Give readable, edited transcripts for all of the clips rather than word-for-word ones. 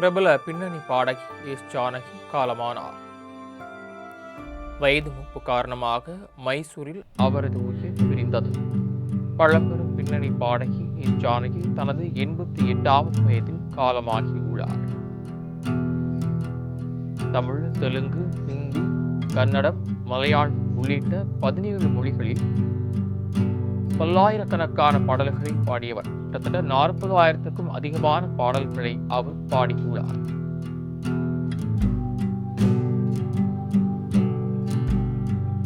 பிரபல பின்னணி பாடகி எஸ் ஜானகி காலமானார். வயது மூப்பு காரணமாக மைசூரில் அவரது உயிர் பிரிந்தது. பழம்பெரும் பின்னணி பாடகி எஸ் ஜானகி தனது 88வது வயதில் காலமாகியுள்ளார். தமிழ், தெலுங்கு, ஹிந்தி, கன்னடம், மலையாளம் உள்ளிட்ட 17 மொழிகளில் பல்லாயிரக்கணக்கான பாடல்களை பாடியவர். கிட்டத்தட்ட 40,000க்கும் அதிகமான பாடல்களை அவர் பாடியுள்ளார்.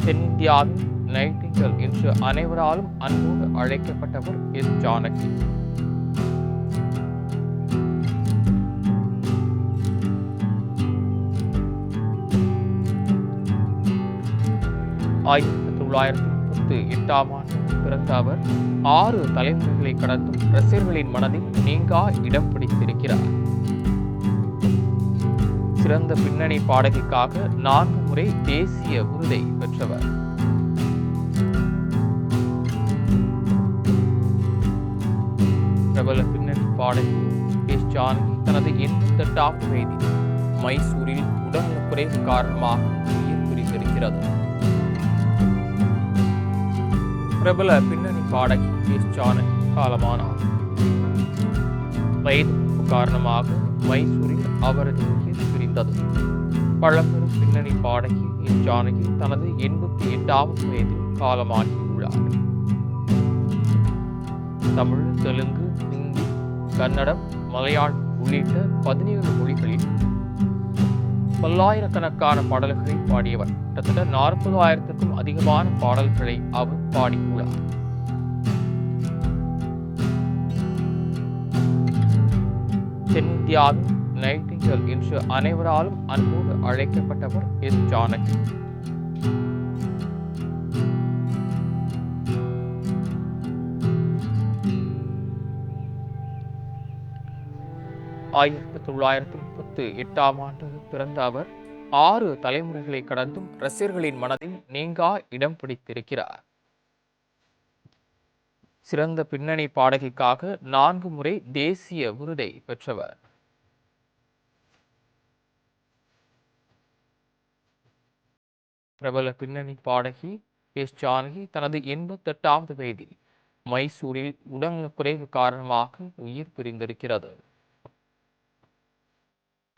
தென்னிந்தியாவின் நைட்டிங்கேல் என்று அனைவராலும் அன்போடு அழைக்கப்பட்டவர் எஸ் ஜானகி. ஆயிரத்தி 1938ஆம் ஆண்டு பிறந்த அவர் 6 தலைமுறைகளை கடந்தும் ரசிகர்களின் மனதில் நீங்கா இடம் பிடித்திருக்கிறார். சிறந்த பின்னணி பாடகிக்காக 4 முறை தேசிய விருதை பெற்றவர். பிரபல பின்னணி பாடகி எஸ் ஜானகி தனது 88வது வயதில் மைசூரில் உடல்நலக்குறைவு காரணமாக உயிர் பிரிந்திருக்கிறது. பிரபல பின்னணி பாடகி எஸ் ஜானகி காலமானார். வயது காரணமாக மைசூரில் அவரது உயிர் பிரிந்தது. பழம்பெரும் பின்னணி பாடகி எஸ் ஜானகி தனது 88வது வயதில் காலமாகியுள்ளார். தமிழ், தெலுங்கு, ஹிந்தி, கன்னடம், மலையாளம் உள்ளிட்ட 17 மொழிகளில் பல்லாயிரக்கணக்கான பாடல்களை பாடியவர். கிட்டத்தட்ட 40,000க்கும் அதிகமான பாடல்களை அவர் பாடியுள்ளார். தென்னிந்தியாவின் நைட்டிங்கேல் என்று அனைவராலும் அன்போடு அழைக்கப்பட்டவர் எஸ் ஜானகி. ஆயிரத்தி 1938ஆம் ஆண்டு பிறந்த அவர் 6 தலைமுறைகளை கடந்தும் ரசிகர்களின் மனதில் நீங்கா இடம் பிடித்திருக்கிறார். சிறந்த பின்னணி பாடகிக்காக 4 முறை தேசிய விருதை பெற்றவர். பிரபல பின்னணி பாடகி எஸ் ஜானகி தனது 88வது வயதில் மைசூரில் உடல்நலக்குறைவு காரணமாக உயிர் பிரிந்திருக்கிறது.